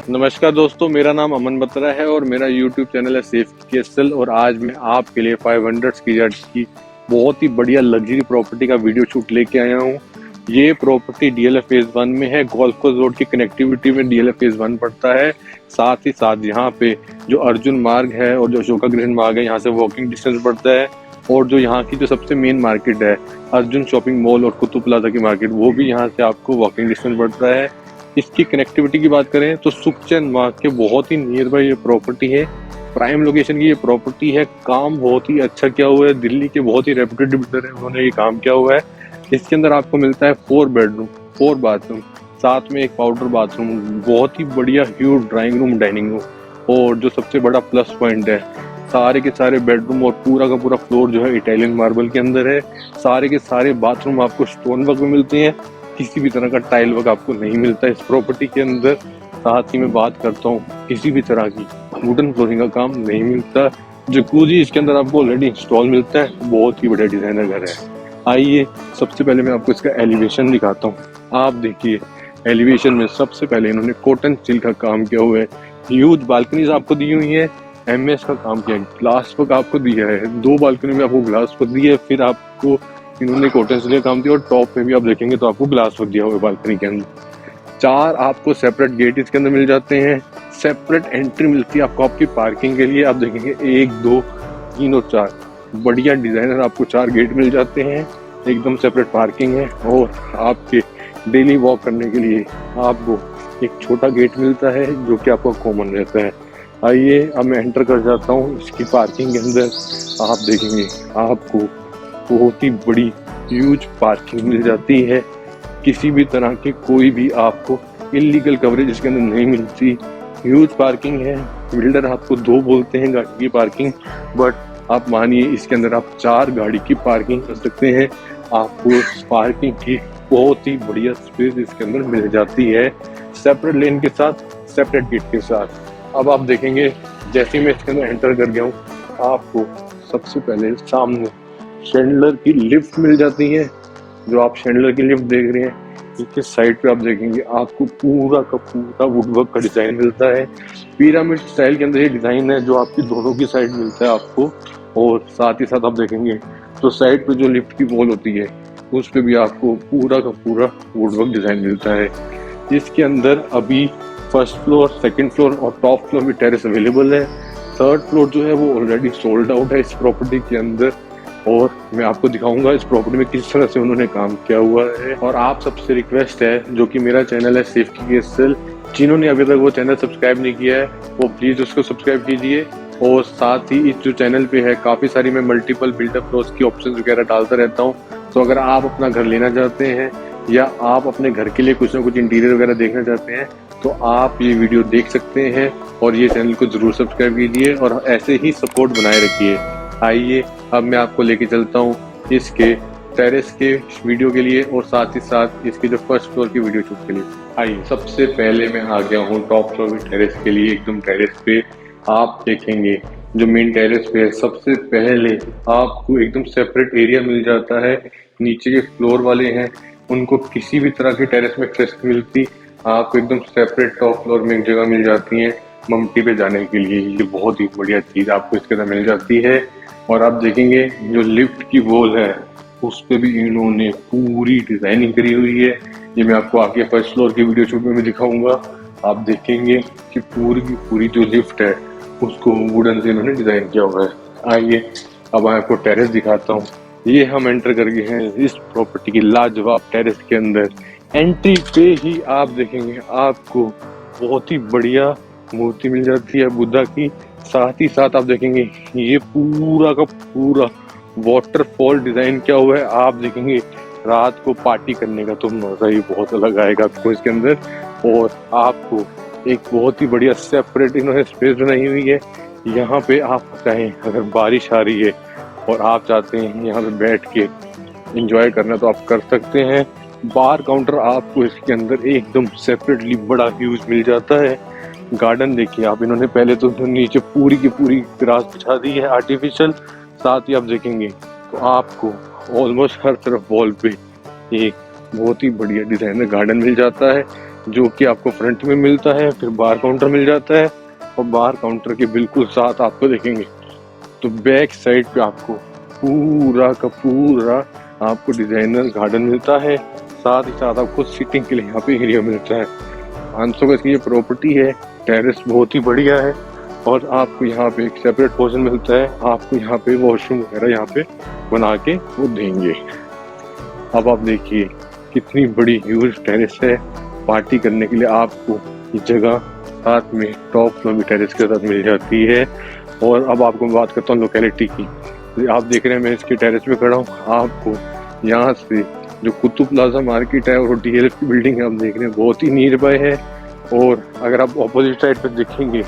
नमस्कार दोस्तों, मेरा नाम अमन बत्रा है और मेरा यूट्यूब चैनल है सेफ केएसएल। और आज मैं आपके लिए 500 स्क्वायर की बहुत ही बढ़िया लग्जरी प्रॉपर्टी का वीडियो शूट लेके आया हूँ। ये प्रॉपर्टी डीएलएफ फेज 1 में है। गोल्फ कोर्स रोड की कनेक्टिविटी में डीएलएफ फेज 1 पड़ता है। साथ ही साथ यहाँ पे जो अर्जुन मार्ग है और जो अशोका ग्रीन मार्ग है, यहाँ से वॉकिंग डिस्टेंस पड़ता है। और जो यहाँ की जो सबसे मेन मार्केट है, अर्जुन शॉपिंग मॉल और कुतुब प्लाजा की मार्केट, वो भी यहाँ से आपको वॉकिंग डिस्टेंस पड़ता है। इसकी कनेक्टिविटी की बात करें तो सुखचंद मार्ग के बहुत ही नियर बाय ये प्रॉपर्टी है। प्राइम लोकेशन की ये प्रॉपर्टी है। काम बहुत ही अच्छा किया हुआ है। दिल्ली के बहुत ही रेप्यूटेड बिल्डर है, उन्होंने ये काम किया हुआ है। इसके अंदर आपको मिलता है 4 बेडरूम 4 बाथरूम, साथ में एक पाउडर बाथरूम, बहुत ही बढ़िया huge drawing room, dining room. और जो सबसे बड़ा प्लस पॉइंट है, सारे के सारे बेडरूम और पूरा का पूरा फ्लोर जो है इटालियन मार्बल के अंदर है। सारे के सारे बाथरूम आपको स्टोन वर्क में मिलते हैं। किसी भी तरह का टाइल वर्क आपको नहीं मिलता इस प्रॉपर्टी के अंदर। साथ ही मैं बात करता हूँ, किसी भी तरह की वुडन फ्लोरिंग का काम नहीं मिलता। जकूजी इसके अंदर आपको ऑलरेडी इंस्टॉल मिलता है। बहुत ही बढ़िया डिजाइनर घर है। आइए सबसे पहले मैं आपको इसका एलिवेशन दिखाता हूँ। आप देखिए, एलिवेशन में सबसे पहले इन्होंने कॉटन स्टील का काम किया हुआ है। ह्यूज बालकनीज आपको दी हुई है। एमएस का काम किया है। ग्लास वर्क आपको दिया है। 2 बालकनी में आपको ग्लास वर्क दिया है। फिर आपको इन्होंने कॉटन स्टील का काम दिया और टॉप में भी आप देखेंगे तो आपको ग्लास वर्क दिया हुआ है बालकनी के अंदर। 4 आपको सेपरेट गेट इसके अंदर मिल जाते हैं। सेपरेट एंट्री मिलती है आपको आपकी पार्किंग के लिए। आप देखेंगे 1, 2, 3 और 4 बढ़िया डिजाइनर आपको 4 गेट मिल जाते हैं। एकदम सेपरेट पार्किंग है। और आपके डेली वॉक करने के लिए आपको एक छोटा गेट मिलता है जो कि आपको कॉमन रहता है। आइए अब मैं एंटर कर जाता हूँ इसकी पार्किंग के अंदर। आप देखेंगे आपको बहुत ही बड़ी ह्यूज पार्किंग मिल जाती है। किसी भी तरह की कोई भी आपको इलीगल कवरेज इसके अंदर नहीं मिलती। ह्यूज पार्किंग है। बिल्डर आपको 2 बोलते हैं गाड़ी की पार्किंग, बट आप मानिए इसके अंदर आप 4 गाड़ी की पार्किंग कर सकते हैं। आपको पार्किंग की बहुत ही बढ़िया स्पेस इसके अंदर मिल जाती है, सेपरेट लेन के साथ, सेपरेट गेट के साथ। अब आप देखेंगे जैसे ही मैं इसके अंदर एंटर कर गया हूँ, आपको सबसे पहले सामने शैंडलर की लिफ्ट मिल जाती है। जो आप शैंडलर की लिफ्ट देख रहे हैं, इसके साइड पे आप देखेंगे आपको पूरा का पूरा वुडवर्क का डिजाइन मिलता है। पिरामिड स्टाइल के अंदर ये डिजाइन है जो आपकी दोनों की साइड मिलता है आपको। और साथ ही साथ आप देखेंगे तो साइड पे जो लिफ्ट की वॉल होती है उस पे भी आपको पूरा का पूरा वुडवर्क डिजाइन मिलता है। इसके अंदर अभी फर्स्ट फ्लोर, सेकेंड फ्लोर और टॉप फ्लोर में टेरेस अवेलेबल है। 3rd फ्लोर जो है वो ऑलरेडी सोल्ड आउट है इस प्रॉपर्टी के अंदर। और मैं आपको दिखाऊंगा इस प्रॉपर्टी में किस तरह से उन्होंने काम किया हुआ है। और आप सबसे रिक्वेस्ट है, जो कि मेरा चैनल है सेफ केएसएल, जिन्होंने अभी तक वो चैनल सब्सक्राइब नहीं किया है वो प्लीज उसको सब्सक्राइब कीजिए। और साथ ही इस जो चैनल पे है काफी सारी मैं मल्टीपल बिल्डअप फ्लोर्स की ऑप्शन वगैरह डालता रहता हूँ। तो अगर आप अपना घर लेना चाहते हैं या आप अपने घर के लिए कुछ ना कुछ इंटीरियर वगैरह देखना चाहते हैं तो आप ये वीडियो देख सकते हैं। और ये चैनल को जरूर सब्सक्राइब कीजिए और ऐसे ही सपोर्ट बनाए रखिए। आइए अब मैं आपको लेके चलता हूँ इसके टेरेस के वीडियो के लिए और साथ ही साथ इसके जो फर्स्ट फ्लोर की वीडियो शूट के लिए। आइए सबसे पहले मैं आ गया हूँ टॉप फ्लोर की टेरेस के लिए। एकदम टेरेस पे आप देखेंगे जो मेन टेरेस पे है, सबसे पहले आपको एकदम सेपरेट एरिया मिल जाता है। नीचे के फ्लोर वाले हैं उनको किसी भी तरह की टेरेस में एक्सेस नहीं मिलती। आपको एकदम सेपरेट टॉप फ्लोर में एक जगह मिल जाती है ममटी पे जाने के लिए। ये बहुत ही बढ़िया चीज आपको इसके अंदर मिल जाती है। और आप देखेंगे जो लिफ्ट की वॉल है उस पे भी इन्होंने पूरी डिजाइनिंग करी हुई है। ये मैं आपको आगे फर्स्ट फ्लोर की वीडियो शूट में भी दिखाऊंगा। आप देखेंगे कि पूरी की पूरी जो लिफ्ट है उसको वुडन से इन्होंने डिजाइन किया हुआ है। आइए अब मैं आपको टेरेस दिखाता हूँ। ये हम एंटर कर गए हैं इस प्रॉपर्टी की लाजवाब टेरेस के अंदर। एंट्री पे ही आप देखेंगे आपको बहुत ही बढ़िया मूर्ति मिल जाती है बुद्धा की। साथ ही साथ आप देखेंगे ये पूरा का पूरा वाटरफॉल डिजाइन किया हुआ है। आप देखेंगे रात को पार्टी करने का तो मजा ही बहुत अलग आएगा आपको इसके अंदर। और आपको एक बहुत ही बढ़िया सेपरेट इन्होंने स्पेस बनाई हुई है। यहाँ पे आप चाहें अगर बारिश आ रही है और आप चाहते हैं यहाँ पे बैठ के एंजॉय करना तो आप कर सकते हैं। बार काउंटर आपको इसके अंदर एकदम सेपरेटली बड़ा ह्यूज मिल जाता है। गार्डन देखिए आप, इन्होंने पहले तो नीचे पूरी की पूरी ग्रास बिछा दी है आर्टिफिशियल। साथ ही आप देखेंगे तो आपको ऑलमोस्ट हर तरफ वॉल पे एक बहुत ही बढ़िया डिजाइनर गार्डन मिल जाता है। जो कि आपको फ्रंट में मिलता है, फिर बार काउंटर मिल जाता है और बार काउंटर के बिल्कुल साथ आपको देखेंगे तो बैक साइड पे आपको पूरा का पूरा आपको डिजाइनर गार्डन मिलता है। साथ ही साथ आपको सिटिंग के लिए यहाँ पे एरिया मिलता है। 500 गज की ये प्रॉपर्टी है, टेरेस बहुत ही बढ़िया है और आपको यहाँ पे एक सेपरेट पोर्शन मिलता है। आपको यहाँ पे वॉशरूम वगैरह यहाँ पे बना के वो देंगे। अब आप देखिए कितनी बड़ी ह्यूज टेरेस है। पार्टी करने के लिए आपको ये जगह साथ में टॉप फ्लोर भी टेरेस के साथ मिल जाती है। और अब आपको बात करता हूँ लोकेलिटी की। आप देख रहे हैं मैं इसके टेरेस पे खड़ा हूँ। आपको यहाँ से जो कुतुब प्लाजा मार्केट है और डीएलएफ की बिल्डिंग आप देख रहे हैं बहुत ही नियर बाय है। और अगर आप अपोजिट साइड पे देखेंगे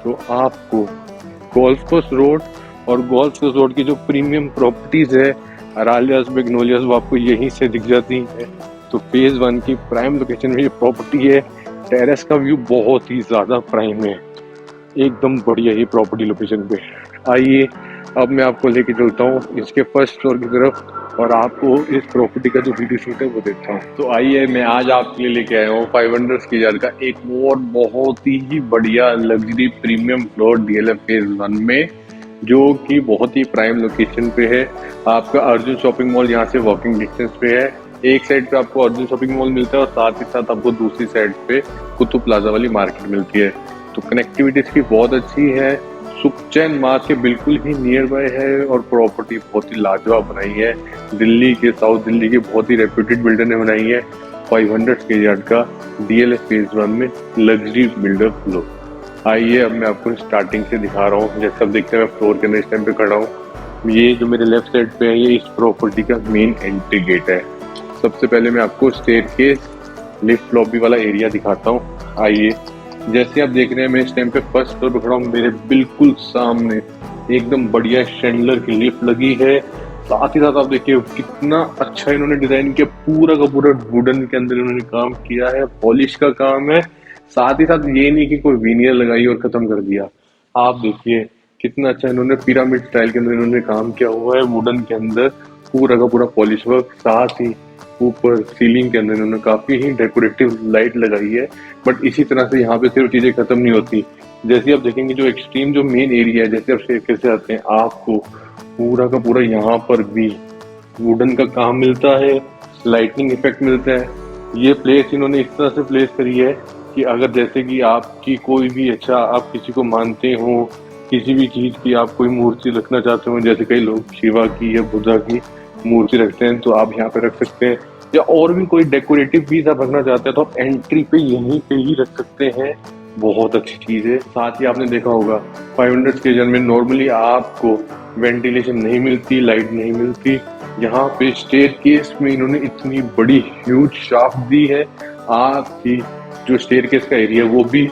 तो आपको गोल्फ कोर्स रोड और गोल्फ कोर्स रोड की जो प्रीमियम प्रॉपर्टीज है अरालियास मैग्नोलियास वो आपको यहीं से दिख जाती है। तो फेज 1 की प्राइम लोकेशन में ये प्रॉपर्टी है। टेरेस का व्यू बहुत ही ज्यादा प्राइम है, एकदम बढ़िया ही प्रॉपर्टी लोकेशन पे। आइए अब मैं आपको लेके चलता हूँ इसके फर्स्ट फ्लोर की तरफ और आपको इस प्रॉपर्टी का जो वीडियो शूट है वो देखता हूँ। तो आइए मैं आज आपके लिए लेके आया हूँ 500 स्क्वायर यार्ड का एक और बहुत ही बढ़िया luxury premium floor DLF phase 1 में, जो कि बहुत ही प्राइम लोकेशन पे है। आपका अर्जुन शॉपिंग मॉल यहाँ से वॉकिंग डिस्टेंस पे है। एक साइड पे आपको अर्जुन शॉपिंग मॉल मिलता है और साथ ही साथ आपको दूसरी साइड पे कुतुब प्लाजा वाली मार्केट मिलती है। तो कनेक्टिविटी इसकी बहुत अच्छी है, सुखचैन मार्ग के बिल्कुल ही नियर बाय है और प्रॉपर्टी बहुत ही लाजवाब बनाई है। दिल्ली के, साउथ दिल्ली के बहुत ही रेप्यूटेड बिल्डर ने बनाई है। 500 स्क्वायर यार्ड का डीएलएफ फेज 1 में लग्जरी बिल्डर फ्लोर। आइए अब मैं आपको स्टार्टिंग से दिखा रहा हूँ। जैसे आप देखते हैं मैं फ्लोर के अंदर इस टाइम पे खड़ा हूँ। ये जो मेरे लेफ्ट साइड पे है ये इस प्रॉपर्टी का मेन एंट्री गेट है। सबसे पहले मैं आपको स्टेयरकेस, लिफ्ट लॉबी वाला एरिया दिखाता हूँ। आइए, जैसे आप देख रहे हैं मैं इस टाइम पे फर्स्ट फ्लोर पे खड़ा हूँ। मेरे बिल्कुल सामने एकदम बढ़िया शैंडलर की लिफ्ट लगी है। साथ ही साथ आप देखिए कितना अच्छा इन्होंने डिजाइन किया, पूरा का पूरा वुडन के अंदर इन्होंने काम किया है, पॉलिश का काम है। साथ ही साथ ये नहीं कि कोई विनियर लगाई और खत्म कर दिया। आप देखिए कितना अच्छा इन्होंने पिरामिड स्टाइल के अंदर इन्होंने काम किया हुआ है, वुडन के अंदर पूरा का पूरा पॉलिश वर्क। साथ ही ऊपर सीलिंग के अंदर इन्होंने काफी ही डेकोरेटिव लाइट लगाई है। बट इसी तरह से यहाँ पे सिर्फ चीजें खत्म नहीं होती। जैसे आप देखेंगे जो एक्सट्रीम जो मेन एरिया है, जैसे आप स्टेयरकेस से आते हैं आपको पूरा का पूरा यहाँ पर भी वुडन का काम मिलता है, लाइटनिंग इफेक्ट मिलता है। ये प्लेस इन्होंने इस तरह से प्लेस करी है कि अगर जैसे कि आपकी कोई भी अच्छा आप किसी को मानते हो, किसी भी चीज की आप कोई मूर्ति रखना चाहते हो, जैसे कई लोग शिवा की या बुद्धा की मूर्ति रखते हैं तो आप यहाँ पे रख सकते हैं। या और भी कोई डेकोरेटिव पीस आप रखना चाहते हैं तो आप एंट्री पे यहीं पे ही रख सकते हैं। बहुत अच्छी चीज है। साथ ही आपने देखा होगा 500 स्क्वायर में नॉर्मली आपको वेंटिलेशन नहीं मिलती, लाइट नहीं मिलती। यहाँ पे स्टेयरकेस में इन्होंने इतनी बड़ी ह्यूज शाफ्ट दी है। आपकी जो स्टेयरकेस का एरिया वो भी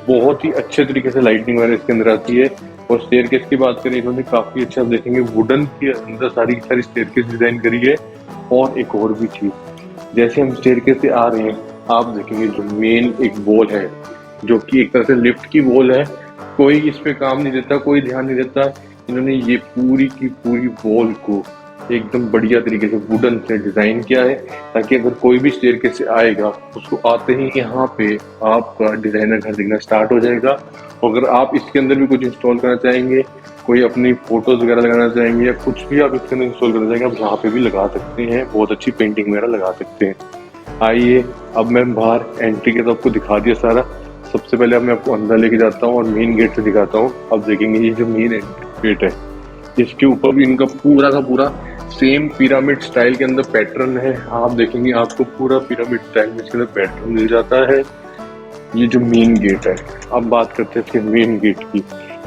बहुत ही अच्छे तरीके से लाइटिंग वगैरह इसके अंदर आती है। और स्टेयरकेस की बात करें इन्होंने काफी अच्छा देखेंगे वुडन के अंदर सारी स्टेयरकेस डिजाइन करी है। और एक और भी चीज, जैसे हम स्टेयरकेस से आ रहे हैं आप देखेंगे जो मेन एक वॉल है जो कि एक तरह से लिफ्ट की वॉल है, कोई इस पे काम नहीं देता, कोई ध्यान नहीं देता। इन्होंने ये पूरी की पूरी वॉल को एकदम बढ़िया तरीके से वुडन से डिजाइन किया है ताकि अगर कोई भी स्टेयरकेस से आएगा उसको आते ही यहाँ पे आपका डिजाइनर घर दिखना स्टार्ट हो जाएगा। अगर आप इसके अंदर भी कुछ इंस्टॉल करना चाहेंगे, कोई अपनी फोटोज वगैरह लगाना चाहेंगे या कुछ भी आप इसके अंदर इंस्टॉल करना चाहेंगे आप यहाँ पे भी लगा सकते हैं। बहुत अच्छी पेंटिंग वगैरह लगा सकते हैं। आइए अब मैं बाहर एंट्री के तो आपको दिखा दिया सारा। सबसे पहले अब मैं आपको अंदर लेके जाता हूँ और मेन गेट से दिखाता हूँ। अब देखेंगे ये जो मेन गेट है इसके ऊपर भी इनका पूरा का पूरा सेम पिरामिड स्टाइल के अंदर पैटर्न है। आप देखेंगे आपको पूरा पिरामिड स्टाइल में इसके अंदर पैटर्न मिल जाता है। ये जो मेन गेट है, अब बात करते हैं मेन गेट की।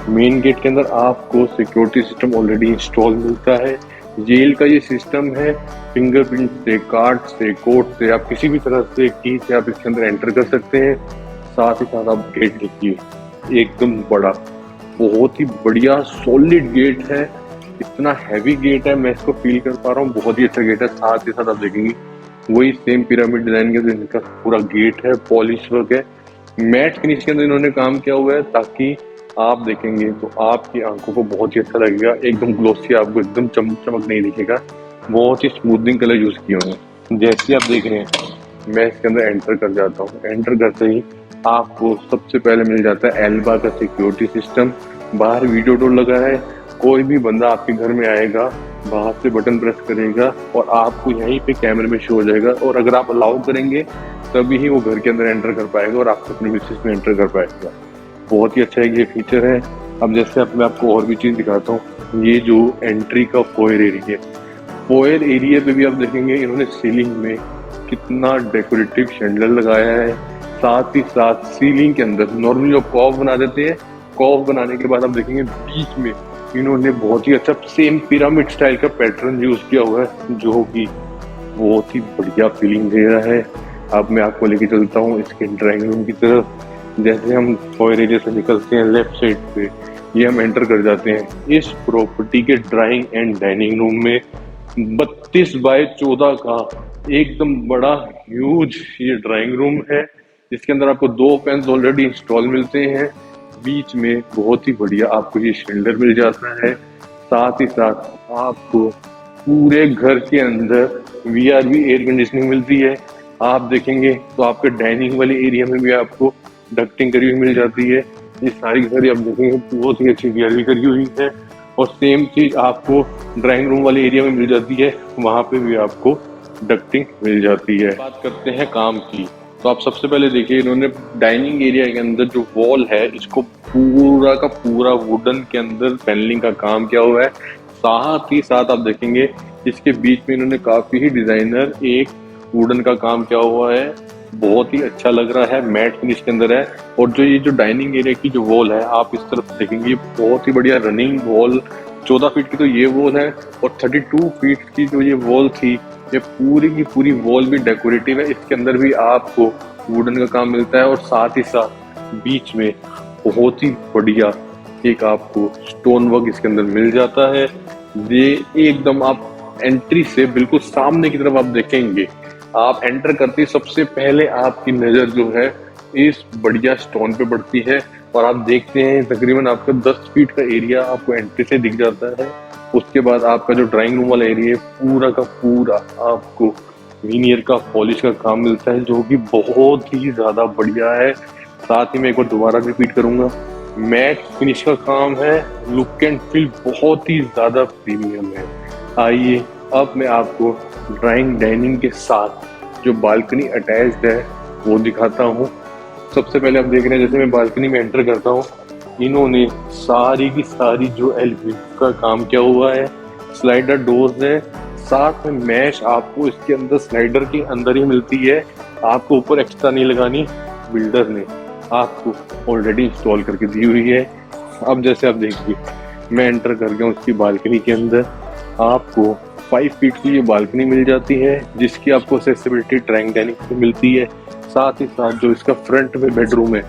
मेन गेट के अंदर आपको सिक्योरिटी सिस्टम ऑलरेडी इंस्टॉल मिलता है। जेल का ये सिस्टम है, फिंगरप्रिंट से, कार्ड से, कोड से, आप किसी भी तरह से की से आप इसके अंदर एंटर कर सकते हैं। साथ ही साथ आप गेट देखिए एकदम बड़ा, बहुत ही बढ़िया सॉलिड गेट है। इतना हैवी गेट है, मैं इसको फील कर पा रहा हूँ, बहुत ही अच्छा गेट है। साथ ही साथ आप देखेंगे वही सेम पिरामिड डिजाइन के इनका पूरा गेट है, पॉलिश वर्क है, मैट फिनिश के अंदर इन्होंने काम किया हुआ है ताकि आप देखेंगे तो आपकी आंखों को बहुत ही अच्छा लगेगा। एकदम ग्लोसी, आपको एकदम चमक चमक नहीं दिखेगा, बहुत ही स्मूथनिंग कलर यूज किए हुए हैं। जैसे आप देख रहे हैं मैं इसके अंदर एंटर कर जाता हूँ। एंटर करते ही आपको सबसे पहले मिल जाता है एल्बा का सिक्योरिटी सिस्टम। बाहर वीडियो डोर लगा है, कोई भी बंदा आपके घर में आएगा बाहर से बटन प्रेस करेगा और आपको यहीं पे कैमरे में शो हो जाएगा, और अगर आप अलाउ करेंगे तभी ही वो घर के अंदर एंटर कर पाएगा और आपको अपनी मिसेस में एंटर कर पाएगा। बहुत ही अच्छा ये फीचर है। अब जैसे अब मैं आपको और भी चीज़ दिखाता हूँ, ये जो एंट्री का फोयर एरिया है, फोयर एरिया पे भी आप देखेंगे इन्होंने सीलिंग में कितना डेकोरेटिव शैंडलर लगाया है। साथ ही साथ सीलिंग के अंदर नॉर्मली जो कॉफ बना देते हैं, कॉफ बनाने के बाद आप देखेंगे बीच में इन्होंने बहुत ही अच्छा सेम पिरामिड स्टाइल का पैटर्न यूज किया हुआ है, जो कि बहुत ही बढ़िया फीलिंग दे रहा है। अब मैं आपको लेके चलता हूँ इसके ड्राइंग रूम की तरफ। जैसे हम फोयर एरिया से निकलते हैं लेफ्ट साइड पे, ये हम एंटर कर जाते हैं इस प्रॉपर्टी के ड्राइंग एंड डाइनिंग रूम में। 32 बाय 14 का एकदम बड़ा ह्यूज ये ड्राइंग रूम है। इसके अंदर आपको 2 फैंस ऑलरेडी इंस्टॉल मिलते हैं। बीच में बहुत ही बढ़िया आपको ये शेल्डर मिल जाता है। साथ ही साथ आपको पूरे घर के अंदर VRV एयर कंडीशनिंग मिलती है। आप देखेंगे तो आपके डाइनिंग वाले एरिया में भी आपको डक्टिंग करी हुई मिल जाती है। ये सारी घर आप देखेंगे बहुत ही अच्छी VRV करी हुई है, और सेम चीज आपको ड्राइंग रूम वाले एरिया में मिल जाती है, वहां पे भी आपको डक्टिंग मिल जाती है। बात करते हैं काम की, तो आप सबसे पहले देखिए इन्होंने डाइनिंग एरिया के अंदर जो वॉल है इसको पूरा का पूरा वुडन के अंदर पैनलिंग का काम किया हुआ है। साथ ही साथ आप देखेंगे इसके बीच में इन्होंने काफी ही डिजाइनर एक वुडन का काम किया हुआ है, बहुत ही अच्छा लग रहा है, मैट फिनिश के अंदर है। और जो ये जो डाइनिंग एरिया की जो वॉल है आप इस तरफ देखेंगे बहुत ही बढ़िया रनिंग वॉल, 14 फीट की तो ये वॉल है, और 32 फीट की जो ये वॉल थी, ये पूरी की पूरी वॉल भी डेकोरेटिव है। इसके अंदर भी आपको वुडन का काम मिलता है, और साथ ही साथ बीच में बहुत ही बढ़िया एक आपको स्टोन वर्क इसके अंदर मिल जाता है। ये एकदम आप एंट्री से बिल्कुल सामने की तरफ आप देखेंगे, आप एंटर करते ही सबसे पहले आपकी नजर जो है इस बढ़िया स्टोन पे पड़ती है, और आप देखते हैं तकरीबन आपका 10 फीट का एरिया आपको एंट्री से दिख जाता है। उसके बाद आपका जो ड्राइंग रूम वाला एरिया है पूरा का पूरा आपको विनियर का पॉलिश का काम मिलता है, जो कि बहुत ही ज्यादा बढ़िया है। साथ ही मैं एक बार दोबारा रिपीट करूंगा, मैट फिनिश का काम है, लुक एंड फील बहुत ही ज्यादा प्रीमियम है। आइए अब मैं आपको ड्राइंग डाइनिंग के साथ जो बालकनी अटैच्ड है वो दिखाता हूँ। सबसे पहले आप देख रहे हैं जैसे मैं बालकनी में एंटर करता हूँ, इन्होंने सारी की सारी जो एलवेट का काम किया हुआ है, स्लाइडर डोर्स है, साथ में मैश आपको इसके अंदर स्लाइडर के अंदर ही मिलती है, आपको ऊपर एक्स्ट्रा नहीं लगानी, बिल्डर ने आपको ऑलरेडी इंस्टॉल करके दी हुई है। अब जैसे आप देखिए मैं एंटर कर गया हूँ उसकी बालकनी के अंदर, आपको 5 फीट की ये बालकनी मिल जाती है, जिसकी आपको एक्सेसिबिलिटी ड्राइंग डाइनिंग से मिलती है। साथ ही साथ जो इसका फ्रंट में बेडरूम है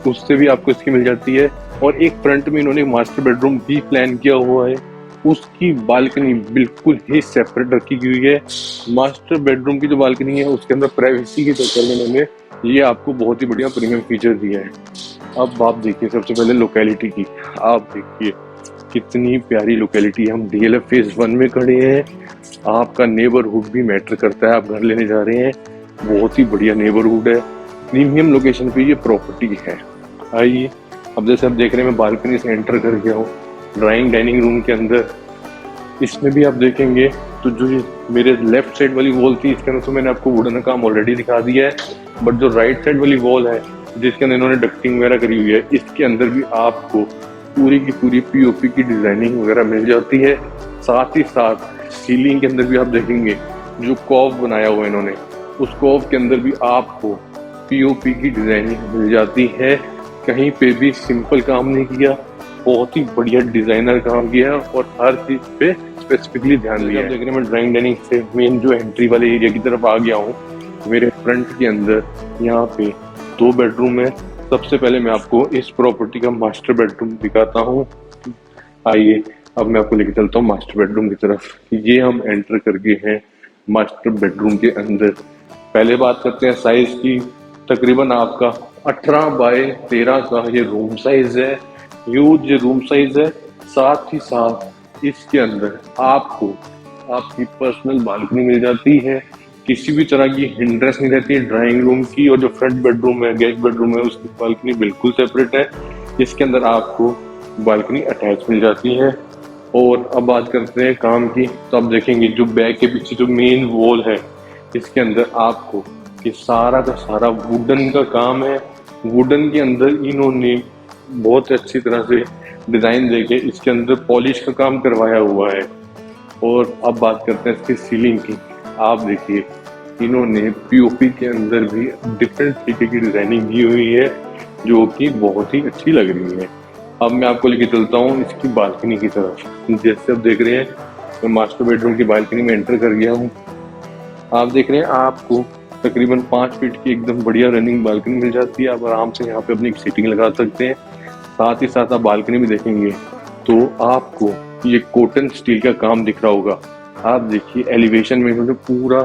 उससे भी आपको इसकी मिल जाती है, और एक फ्रंट में इन्होंने मास्टर बेडरूम भी प्लान किया हुआ है, उसकी बालकनी बिल्कुल ही सेपरेट रखी हुई है। मास्टर बेडरूम की जो बालकनी है उसके अंदर प्राइवेसी के चक्कर में इन्होंने ये आपको बहुत ही बढ़िया प्रीमियम फीचर दिया है। अब आप देखिए सबसे पहले लोकेलिटी की, आप देखिए कितनी प्यारी लोकेलिटी है। हम DLF फेज 1 में खड़े हैं, आपका नेबरहुड भी मैटर करता है, आप घर लेने जा रहे हैं, बहुत ही बढ़िया नेबरहुड है, प्रीमियम लोकेशन पे ये प्रॉपर्टी है। आइए अब जैसे आप देख रहे हैं मैं बालकनी से एंटर कर गया हूँ ड्राइंग डाइनिंग रूम के अंदर। इसमें भी आप देखेंगे तो जो ये मेरे लेफ्ट साइड वाली वॉल थी इसके अंदर तो मैंने आपको वुडन का काम ऑलरेडी दिखा दिया है, बट जो राइट साइड वाली वॉल है जिसके अंदर इन्होंने डक्टिंग वगैरह करी हुई है, इसके अंदर भी आपको पूरी की पूरी POP की डिजाइनिंग वगैरह मिल जाती है। साथ ही साथ सीलिंग के अंदर भी आप देखेंगे जो कॉव बनाया हुआ है इन्होंने, उस कॉव के अंदर भी आपको POP की डिजाइनिंग मिल जाती है। कहीं पे भी सिंपल काम नहीं किया, बहुत ही बढ़िया डिजाइनर काम किया और हर चीज पे स्पेसिफिकली ध्यान दिया है। देख रहे हैं मैं ड्राइंग डाइनिंग से मेन जो एंट्री वाले एरिया की तरफ आ गया हूँ। मेरे फ्रंट के अंदर यहाँ पे 2 बेडरूम है। सबसे पहले मैं आपको इस प्रॉपर्टी का मास्टर बेडरूम दिखाता हूँ। आइए अब मैं आपको लेके चलता हूँ मास्टर बेडरूम की तरफ। ये हम एंटर कर गए हैं मास्टर बेडरूम के अंदर। पहले बात करते हैं साइज की। तकरीबन आपका 18 बाय 13 का ये रूम साइज है, ह्यूज रूम साइज है। साथ ही साथ इसके अंदर आपको आपकी पर्सनल बालकनी मिल जाती है। किसी भी तरह की हिंड्रेस नहीं रहती है ड्राइंग रूम की। और जो फ्रंट बेडरूम है, गेस्ट बेडरूम है, उसकी बालकनी बिल्कुल सेपरेट है। इसके अंदर आपको बालकनी अटैच मिल जाती है। और अब बात करते हैं काम की, तो आप देखेंगे जो बैक के पीछे जो मेन वॉल है, इसके अंदर आपको ये सारा का सारा वुडन का काम है। वुडन के अंदर इन्होंने बहुत अच्छी तरह से डिजाइन देके इसके अंदर पॉलिश का काम करवाया हुआ है। और अब बात करते हैं इसकी सीलिंग की। आप देखिए इन्होंने पीओपी के अंदर भी डिफरेंट तरीके की डिजाइनिंग की हुई है, जो कि बहुत ही अच्छी लग रही है। अब मैं आपको लेके चलता हूँ इसकी बालकनी की तरफ। जैसे आप देख रहे हैं, मैं मास्टर बेडरूम की बालकनी में एंटर कर गया हूँ। आप देख रहे हैं आपको तकरीबन 5 फीट की एकदम बढ़िया रनिंग बालकनी मिल जाती है। आप आराम से यहाँ पे अपनी सीटिंग लगा सकते हैं। साथ ही साथ आप बालकनी में देखेंगे तो आपको ये कॉटन स्टील का काम दिख रहा होगा। आप देखिए एलिवेशन में इन्होंने पूरा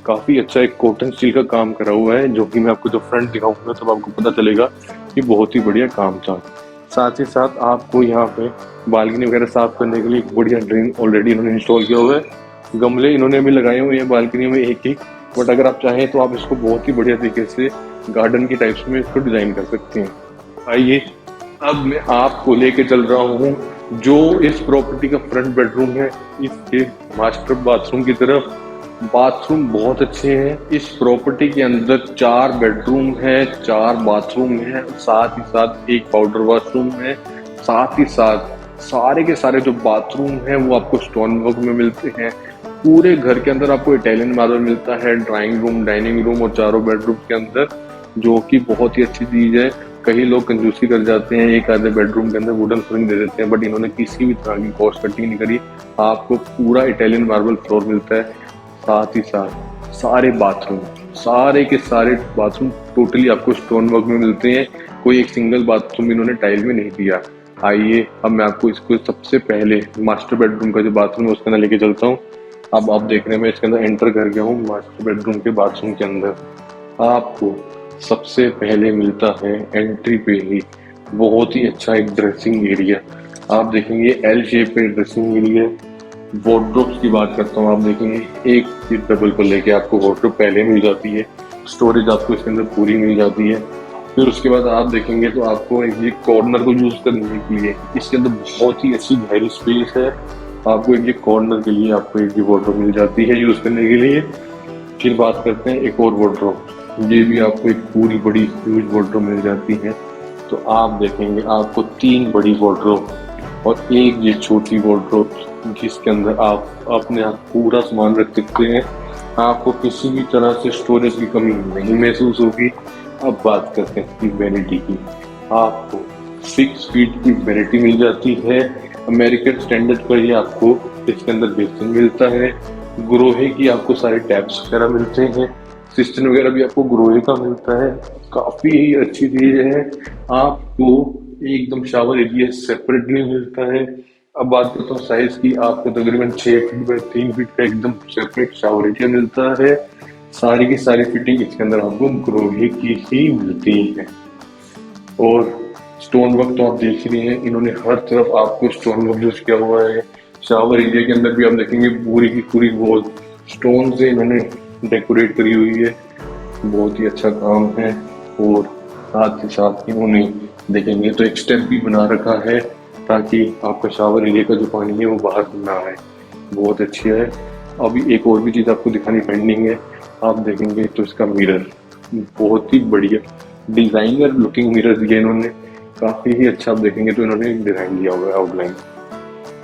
काफी अच्छा एक कॉटन स्टील का काम करा हुआ है, जो कि मैं आपको जो फ्रंट दिखाऊंगा तब आपको पता चलेगा कि बहुत ही बढ़िया काम था। साथ ही साथ आपको यहाँ पे बालकनी वगैरह साफ करने के लिए एक बढ़िया ड्रेन ऑलरेडी इन्होंने इंस्टॉल किया हुआ है। गमले इन्होंने भी लगाए हुए हैं बालकनी में एक एक। बट अगर आप चाहें तो आप इसको बहुत ही बढ़िया तरीके से गार्डन की टाइप्स में इसको डिजाइन कर सकते हैं। आइए अब मैं आपको लेके चल रहा हूँ जो इस प्रॉपर्टी का फ्रंट बेडरूम है, इसके मास्टर बाथरूम की तरफ। बाथरूम बहुत अच्छे हैं। इस प्रॉपर्टी के अंदर 4 बेडरूम है, 4 बाथरूम है, साथ ही साथ एक पाउडर वॉशरूम है। साथ ही साथ सारे के सारे जो बाथरूम है वो आपको स्टोन वर्क में मिलते हैं। पूरे घर के अंदर आपको इटालियन मार्बल मिलता है, ड्राइंग रूम, डाइनिंग रूम और चारों बेडरूम के अंदर, जो कि बहुत ही अच्छी चीज है। कई लोग कंजूसी कर जाते हैं, एक आधे बेडरूम के अंदर वुडन फ्लोरिंग दे देते हैं, बट इन्होंने किसी भी तरह की कॉस्ट कटिंग नहीं करी। आपको पूरा इटालियन मार्बल फ्लोर मिलता है। साथ ही साथ सारे के सारे बाथरूम टोटली आपको स्टोन वर्क में मिलते हैं। कोई एक सिंगल बाथरूम इन्होंने टाइल में नहीं दिया। आइए अब मैं आपको इसको सबसे पहले मास्टर बेडरूम का जो बाथरूम है उसके अंदर लेके चलता हूँ। अब आप देख रहे हैं मैं इसके अंदर एंटर कर गया हूँ मास्टर बेडरूम के बाथरूम के अंदर। आपको सबसे पहले मिलता है एंट्री पे ही बहुत ही अच्छा एक ड्रेसिंग एरिया। आप देखेंगे एल शेप पे ड्रेसिंग एरिया। वार्डरोब्स की बात करता हूँ, आप देखेंगे एक सीट डबल को लेके आपको वार्डरोब पहले मिल जाती है। स्टोरेज आपको इसके अंदर पूरी मिल जाती है। फिर उसके बाद आप देखेंगे तो आपको एक कॉर्नर को यूज करने के लिए इसके अंदर बहुत ही अच्छी गहरी स्पेस है। आपको एक कॉर्नर के लिए आपको एक वार्डरोब मिल जाती है यूज करने के लिए। फिर बात करते हैं एक और वार्डरोब, ये भी आपको एक पूरी बड़ी ह्यूज वार्डरोब मिल जाती है। तो आप देखेंगे आपको 3 बड़ी वार्डरोब और एक ये छोटी वार्डरोब, जिसके अंदर आप अपने आप पूरा सामान रख सकते हैं। आपको किसी भी तरह से स्टोरेज की कमी नहीं महसूस होगी। अब बात करते हैं इसकी वैनिटी की। आपको 6 फीट की वैनिटी मिल जाती है। अमेरिकन स्टैंडर्ड पर ही आपको इसके अंदर बेसिन मिलता है। ग्रोहे की आपको सारे टैप्स वगैरह मिलते हैं। सिस्टम वगैरह भी आपको ग्रोहे का मिलता है। काफी ही अच्छी चीज है। आपको एकदम शावर एरिया सेपरेटली मिलता है। अब बात करता हूँ साइज की, आपको तकरीबन 6 फीट बाय 3 फीट का एकदम सेपरेट शावर एरिया मिलता है। सारी की सारी फिटिंग इसके अंदर आपको ग्रोहे की ही मिलती है। और स्टोन वर्क तो आप देख रहे हैं, इन्होंने हर तरफ आपको स्टोन वर्क यूज किया हुआ है। शावर एरिया के अंदर भी आप देखेंगे पूरी की पूरी वॉल स्टोन से इन्होंने डेकोरेट करी हुई है। बहुत ही अच्छा काम है। और साथ ही साथ इन्होंने देखेंगे तो एक स्टेप भी बना रखा है ताकि आपका शावर एरिया का जो पानी है वो बाहर ना आए। बहुत अच्छी है। अभी एक और भी चीज़ आपको दिखानी पेंडिंग है। आप देखेंगे तो इसका मिरर बहुत ही बढ़िया डिजाइनर लुकिंग मिरर दिया इन्होंने, काफी ही अच्छा। आप देखेंगे तो इन्होंने डिजाइन दिया हुआ है आउटलाइन।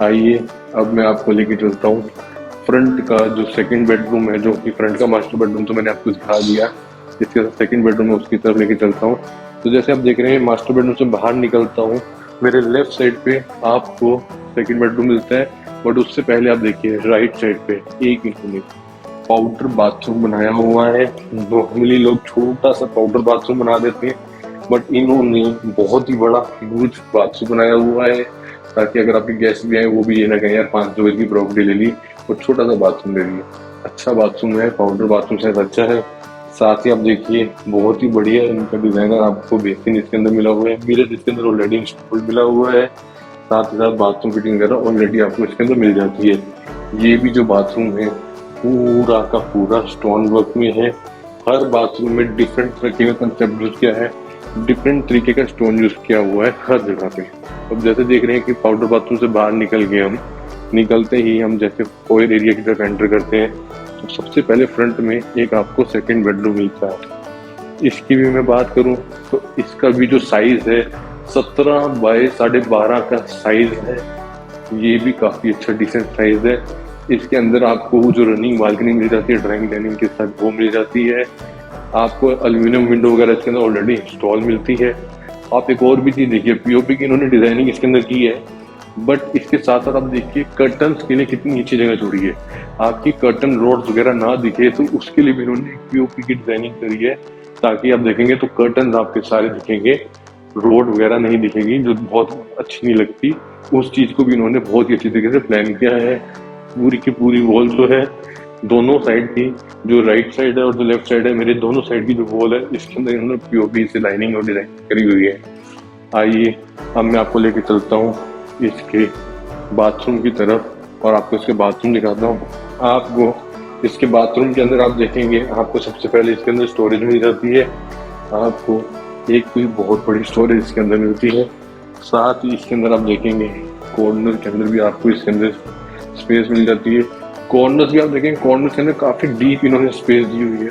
आइए अब मैं आपको लेके चलता हूँ फ्रंट का जो सेकंड बेडरूम है, जो कि फ्रंट का मास्टर बेडरूम तो मैंने आपको दिखा दिया। जिसके साथ सेकंड बेडरूम है उसकी तरफ लेके चलता हूँ। तो जैसे आप देख रहे हैं मास्टर बेडरूम से बाहर निकलता हूँ, मेरे लेफ्ट साइड पे आपको सेकंड बेडरूम मिलता है। बट उससे पहले आप देखिए राइट साइड पे एक इन्होंने पाउडर बाथरूम बनाया हुआ है। नॉर्मली लोग छोटा सा पाउडर बाथरूम बना देते हैं, बट इन्होंने बहुत ही बड़ा ह्यूज बाथरूम बनाया हुआ है, ताकि अगर आपके गेस्ट भी आए वो भी ये ना कहें यार 500 गज की प्रॉपर्टी ले ली और छोटा सा बाथरूम ले लिया। अच्छा बाथरूम है, पाउडर बाथरूम शायद अच्छा है। साथ ही आप देखिए बहुत ही बढ़िया इनका डिजाइनर आपको बेसिन इसके अंदर मिला हुआ है। मिरर इसके अंदर ऑलरेडी इंस्टॉल मिला हुआ है। साथ ही साथ बाथरूम फिटिंग वगैरह ऑलरेडी आपको इसके अंदर मिल जाती है। ये भी जो बाथरूम है पूरा का पूरा स्टोन वर्क में है। हर बाथरूम में डिफरेंट तरीके का कंसेप्ट यूज किया है, डिफरेंट तरीके का स्टोन यूज किया हुआ है हर जगह पे। अब जैसे देख रहे हैं कि पाउडर बाथरूम से बाहर निकल गए हम, निकलते ही हम जैसे फॉयर एरिया की तरफ एंटर करते हैं तो सबसे पहले फ्रंट में एक आपको सेकंड बेडरूम मिलता है। इसकी भी मैं बात करूं तो इसका भी जो साइज है 17 बाय 12.5 का साइज है। ये भी काफी अच्छा डिसेंट साइज है। इसके अंदर आपको जो रनिंग बालकनी मिल जाती है ड्राइंग डाइनिंग के साथ वो मिल जाती है। आपको एल्यूमिनियम विंडो वगैरह इसके अंदर ऑलरेडी इंस्टॉल मिलती है। आप एक और भी चीज देखिए, पीओपी की इन्होंने डिजाइनिंग इसके अंदर की है, बट इसके साथ साथ आप देखिए कर्टन्स के लिए कितनी अच्छी जगह छोड़ी है। आपकी कर्टन रोड्स वगैरह ना दिखे तो उसके लिए भी इन्होंने पीओपी की डिजाइनिंग करी है, ताकि आप देखेंगे तो कर्टन आपके सारे दिखेंगे, रोड वगैरह नहीं दिखेगी जो बहुत अच्छी नहीं लगती। उस चीज को भी इन्होंने बहुत ही अच्छी तरीके से प्लान किया है। पूरी की पूरी वॉल जो है दोनों साइड की, जो राइट साइड है और जो लेफ्ट साइड है, मेरे दोनों साइड की जो वॉल है इसके अंदर इन्होंने पीओपी से लाइनिंग और डिजाइन करी हुई है। आइए अब मैं आपको लेके चलता हूँ इसके बाथरूम की तरफ और आपको इसके बाथरूम दिखाता हूँ। आपको इसके बाथरूम के अंदर आप देखेंगे, आपको सबसे पहले इसके अंदर स्टोरेज मिल जाती है। आपको एक कोई बहुत बड़ी स्टोरेज इसके अंदर मिलती है। साथ ही इसके अंदर आप देखेंगे कॉर्नर के अंदर भी आपको इसके अंदर स्पेस मिल जाती है। कॉर्नर्स भी आप देखेंगे, कॉर्नर के अंदर काफी डीप इन्होंने स्पेस दी हुई है।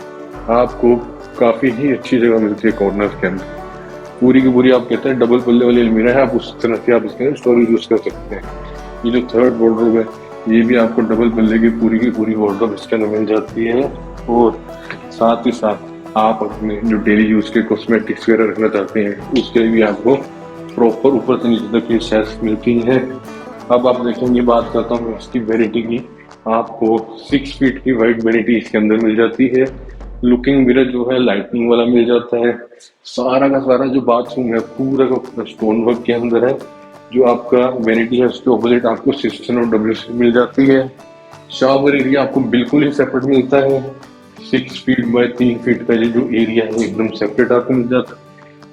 आपको काफी ही अच्छी जगह मिलती है कॉर्नर्स के अंदर। पूरी की पूरी आप कहते हैं डबल पल्ले वाली अलमीरा है, आप उस तरह से आप इसके अंदर स्टोरेज यूज कर सकते हैं। ये जो थर्ड वार्डरोब है ये भी आपको डबल पल्ले की पूरी वार्डरोब इसके अंदर मिल जाती है। और साथ ही साथ आप अपने जो डेली यूज के कॉस्मेटिक्स वगैरह रखना चाहते हैं उसके लिए भी आपको प्रॉपर ऊपर से नीचे तक की शेल्फ मिलती है। अब आप देखेंगे, बात करता हूँ इसकी वैनिटी की। आपको 6 फीट की वाइड वैनिटी इसके अंदर मिल जाती है। लुकिंग मिरर जो है लाइटनिंग वाला मिल जाता है। सारा का सारा जो बाथरूम है पूरा का पूरा स्टोन वर्क के अंदर है। जो आपका वैनिटी है उसके ऑपोजिट आपको सिस्टम और डब्ल्यूसी मिल जाती है। शावर एरिया आपको बिल्कुल ही सेपरेट मिलता है। 6 फीट बाय 3 फीट का ये जो एरिया है एकदम सेपरेट आपको मिल जाता है।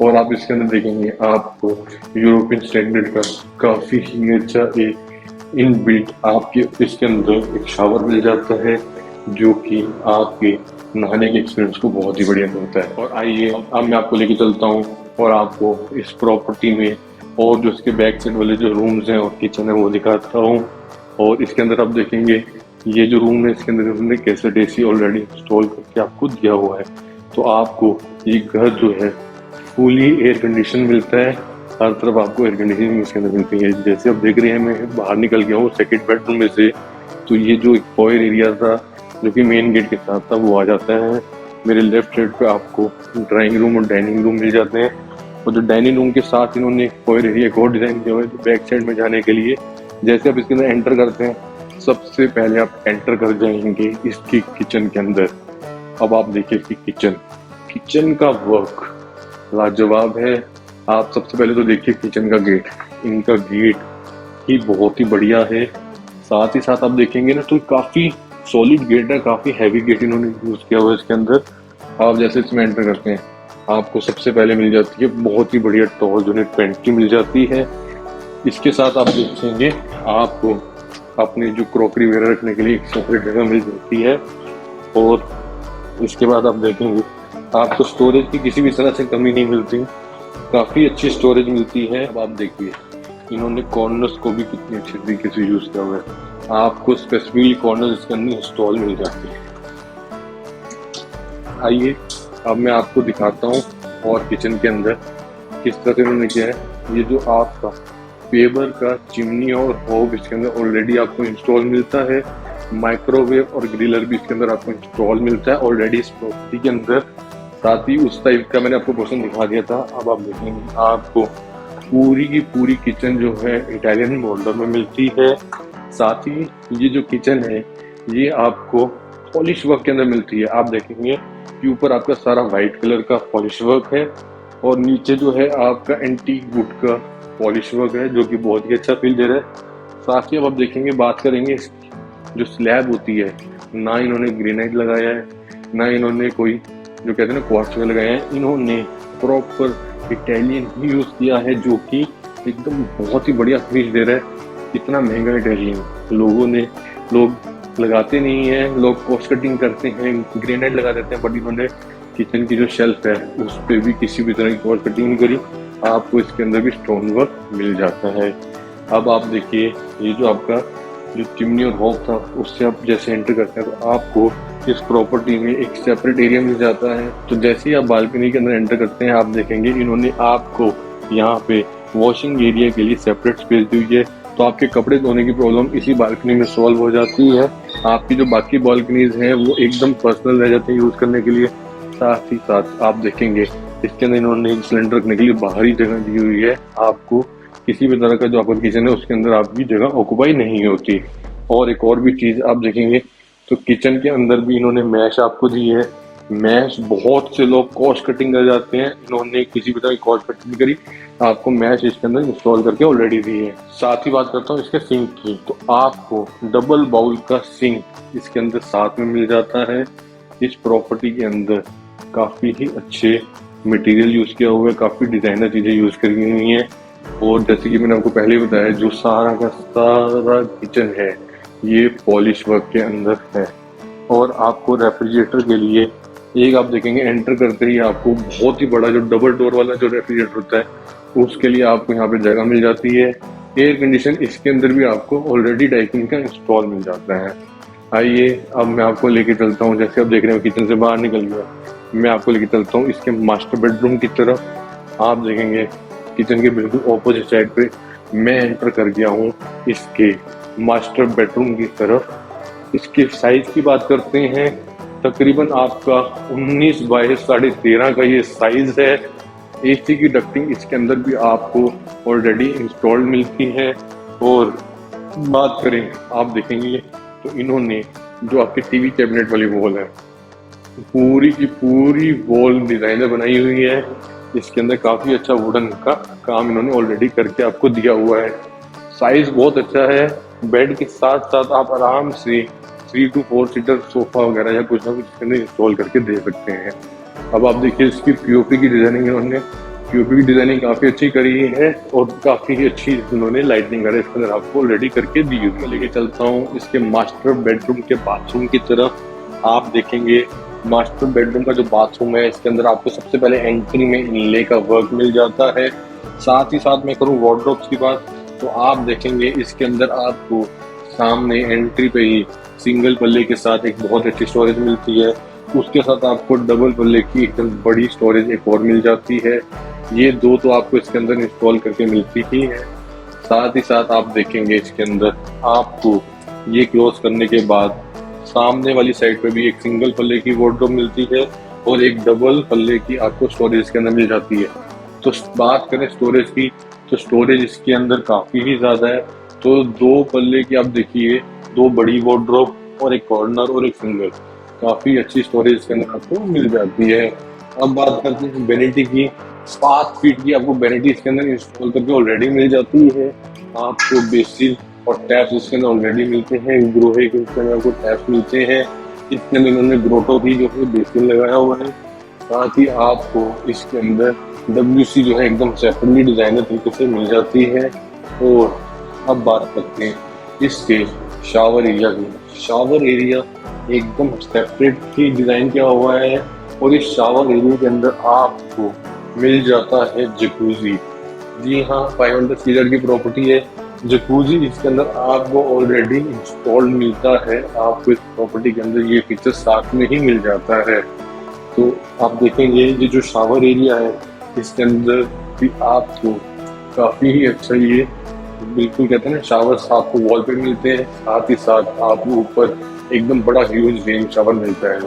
और आप इसके अंदर देखेंगे आपको यूरोपियन स्टैंडर्ड का काफी ही अच्छा एक इनबिल्ट आपके इसके अंदर एक शावर मिल जाता है, जो कि आपके नहाने के एक्सपीरियंस को बहुत ही बढ़िया करता है। और आइए अब मैं आपको लेके चलता हूँ और आपको इस प्रॉपर्टी में और जो इसके बैक साइड वाले जो रूम्स हैं और किचन है वो दिखाता हूँ। और इसके अंदर आप देखेंगे ये जो रूम है इसके अंदर उन्होंने कैसेट एसी ऑलरेडी इंस्टॉल करके आपको दिया हुआ है। तो आपको ये घर जो है फुली एयर कंडीशन मिलता है। हर तरफ आपको एयर कंडीशनिंग इसके अंदर मिलती है। जैसे आप देख रहे हैं मैं बाहर निकल गया हूँ सेकंड बेडरूम में से, तो ये जो एक फॉयर एरिया था जो कि मेन गेट के साथ था वो आ जाता है। मेरे लेफ्ट साइड पे आपको ड्राइंग रूम और डाइनिंग रूम मिल जाते हैं। और जो डाइनिंग रूम के साथ इन्होंने फॉयर एरिया को डिजाइन किया हुआ है बैक साइड में जाने के लिए। जैसे आप इसके अंदर एंटर करते हैं सबसे पहले आप एंटर कर जाएंगे इसकी किचन के अंदर। अब आप देखिए इसकी किचन का वर्क लाजवाब है। आप सबसे पहले तो देखिए किचन का गेट, इनका गेट ही बहुत ही बढ़िया है। साथ ही साथ आप देखेंगे ना तो काफी सॉलिड गेट है, काफी हैवी गेट इन्होंने यूज किया हुआ है इसके अंदर। आप जैसे इसमें एंटर करते हैं आपको सबसे पहले मिल जाती है बहुत ही बढ़िया टॉर्च यूनिट पेंट्री मिल जाती है। इसके साथ आप देखेंगे आपको अपनी जो क्रॉकरी वगैरह रखने के लिए एक सेपरेट जगह मिल जाती है। और इसके बाद आप देखेंगे आपको स्टोरेज की किसी भी तरह से कमी नहीं मिलती, काफी अच्छी स्टोरेज मिलती है। अब आप देखिए इन्होंने कॉर्नर्स को भी कितनी अच्छी तरीके से यूज किया हुआ है। आपको स्पेसिफिकली कॉर्नर्स इसके अंदर इंस्टॉल मिल जाती है। आइए अब मैं आपको दिखाता हूँ और किचन के अंदर किस तरह से इन्होंने किया है। ये जो आपका पेबर का चिमनी और होब इसके अंदर ऑलरेडी आपको इंस्टॉल मिलता है। माइक्रोवेव और ग्रिलर भी इसके अंदर आपको इंस्टॉल मिलता है ऑलरेडी इस प्रॉपर्टी के अंदर। साथ ही उस टाइप का मैंने आपको पोर्शन दिखा दिया था। अब आप देखेंगे आपको पूरी की पूरी किचन जो है इटालियन मॉडल में मिलती है। साथ ही ये जो किचन है ये आपको पॉलिश वर्क के अंदर मिलती है। आप देखेंगे कि ऊपर आपका सारा वाइट कलर का पॉलिश वर्क है और नीचे जो है आपका एंटीक वुड का पॉलिश वर्क है जो कि बहुत ही अच्छा फील दे रहा है। साथ ही अब आप देखेंगे बात करेंगे जो स्लैब होती है, ना इन्होंने ग्रेनाइट लगाया है ना इन्होंने कोई जो कहते हैं ना क्वार्ट्ज लगाया है। इन्होंने प्रॉपर इटालियन ही यूज किया है जो कि एकदम बहुत ही बढ़िया फिनिश दे रहा है। इतना महंगा इटालियन लोग लगाते नहीं है, लोग कॉस्ट कटिंग करते हैं, ग्रेनाइट लगा देते हैं, बट इन्होंने किचन की जो शेल्फ है उस पर भी किसी भी तरह की कॉस्ट कटिंग नहीं करी। आपको इसके अंदर भी स्टोन वर्क मिल जाता है। अब आप देखिए, ये जो आपका जो चिमनी और हॉब था उससे आप जैसे एंटर करते हैं तो आपको इस प्रॉपर्टी में एक सेपरेट एरिया मिल जाता है। तो जैसे ही आप बालकनी के अंदर एंटर करते हैं, आप देखेंगे इन्होंने आपको यहाँ पे वॉशिंग एरिया के लिए सेपरेट स्पेस दी हुई है। तो आपके कपड़े धोने की प्रॉब्लम इसी बालकनी में सॉल्व हो जाती है। आपकी जो बाकी बालकनीज हैं वो एकदम पर्सनल रह जाते हैं यूज करने के लिए। साथ ही साथ आप देखेंगे इसके अंदर इन्होंने सिलेंडर रखने के लिए बाहरी जगह दी हुई है। आपको किसी भी तरह का जो आपका किचन है उसके अंदर आपकी जगह ऑक्यूपाई नहीं होती। और एक और भी चीज आप देखेंगे तो किचन के अंदर भी इन्होंने मैश आपको दी है। मैश बहुत से लोग कॉस्ट कटिंग कर जाते हैं, इन्होंने किसी भी तरह की कॉस्ट कटिंग करी, आपको मैश इसके अंदर इंस्टॉल करके ऑलरेडी दी है। साथ ही बात करता हूँ इसके सिंक की, तो आपको डबल बाउल का सिंक इसके अंदर साथ में मिल जाता है। इस प्रॉपर्टी के अंदर काफी ही अच्छे मटेरियल यूज किया हुआ है, काफी डिजाइनर चीजें यूज करी हुई हैं। और जैसे कि मैंने आपको पहले ही बताया, जो सारा का सारा किचन है ये पॉलिश वर्क के अंदर है। और आपको रेफ्रिजरेटर के लिए एक आप देखेंगे एंटर करते ही आपको बहुत ही बड़ा जो डबल डोर वाला जो रेफ्रिजरेटर होता है उसके लिए आपको यहाँ पे जगह मिल जाती है। एयर कंडीशन इसके अंदर भी आपको ऑलरेडी डाइकिन का इंस्टॉल मिल जाता है। आइए अब मैं आपको लेके चलता हूँ, जैसे आप देख रहे हो किचन से बाहर निकल गया, मैं आपको लेके चलता हूँ इसके मास्टर बेडरूम की तरफ। आप देखेंगे किचन के बिल्कुल ऑपोजिट साइड पे मैं एंटर कर गया हूँ इसके मास्टर बेडरूम की तरफ। इसके साइज की बात करते हैं, तकरीबन आपका 19 बाय 13.5 का ये साइज है। एसी की डक्टिंग इसके अंदर भी आपको ऑलरेडी इंस्टॉल्ड मिलती है। और बात करें आप देखेंगे तो इन्होंने जो आपके टीवी कैबिनेट वाली वॉल है पूरी की पूरी वॉल डिजाइनर बनाई हुई है। इसके अंदर काफी अच्छा वुडन का काम इन्होंने ऑलरेडी करके आपको दिया हुआ है। साइज बहुत अच्छा है। बेड के साथ साथ आप आराम से 3 to 4 सीटर सोफा वगैरह या कुछ ना कुछ इसके अंदर इंस्टॉल करके दे सकते हैं। अब आप देखिए इसकी पीओपी की डिजाइनिंग, इन्होंने पीओपी की डिजाइनिंग काफी अच्छी करी है और काफी अच्छी इन्होंने लाइटनिंग वगैरह इसके अंदर आपको ऑलरेडी करके दी हुई है। लेके चलता हूँ इसके मास्टर बेडरूम के बाथरूम की तरफ। आप देखेंगे मास्टर बेडरूम का जो बाथरूम है इसके अंदर आपको सबसे पहले एंट्री में इनले का वर्क मिल जाता है। साथ ही साथ मैं करूँ वार्डरोब्स की बात, तो आप देखेंगे इसके अंदर आपको सामने एंट्री पे ही सिंगल पल्ले के साथ एक बहुत अच्छी स्टोरेज मिलती है। उसके साथ आपको डबल पल्ले की एकदम बड़ी स्टोरेज एक और मिल जाती है। ये दो तो आपको इसके अंदर इंस्टॉल करके मिलती ही है। साथ ही साथ आप देखेंगे इसके अंदर आपको ये क्लोज करने के बाद सामने वाली साइड पे भी एक सिंगल पल्ले की वार्डरोब मिलती है और एक डबल पल्ले की आपको स्टोरेज के अंदर मिल जाती है। तो बात करें स्टोरेज की, तो स्टोरेज इसके अंदर काफी ही ज्यादा है। तो 2 पल्ले की आप देखिए, 2 बड़ी वार्डरोब और एक कॉर्नर और एक सिंगल, काफी अच्छी स्टोरेज इसके अंदर आपको मिल जाती है। अब बात करते हैं वेनिटी की। 5 फीट की आपको वेनिटी इसके अंदर इंस्टॉल करके ऑलरेडी मिल जाती है। आपको बेसिन और टैप्स इसके अंदर ऑलरेडी मिलते हैं। ग्रोहे के इसके अंदर आपको टैप्स मिलते हैं। इसके अंदर इन्होंने ग्रोटो भी जो है बेसिन लगाया हुआ है। साथ ही आपको इसके अंदर WC जो है एकदम सेपरेटली डिजाइनर तरीके से मिल जाती है। और अब बात करते हैं इसके शावर एरिया की। शावर एरिया एकदम सेपरेट ही डिजाइन किया हुआ है और इस शावर एरिया के अंदर आपको मिल जाता है जकूजी। जी हाँ, 500 सीटर की प्रॉपर्टी है। जकूजी इसके अंदर आपको ऑलरेडी इंस्टॉल्ड मिलता है। आपको इस प्रॉपर्टी के अंदर ये फीचर साथ में ही मिल जाता है। तो आप देखेंगे ये जो शावर एरिया है इसके अंदर भी आपको काफी ही अच्छा, ये बिल्कुल कहते हैं ना शावर्स आपको वॉल पे मिलते हैं। साथ ही साथ आपको ऊपर एकदम बड़ा ह्यूज रेन शावर मिलता है।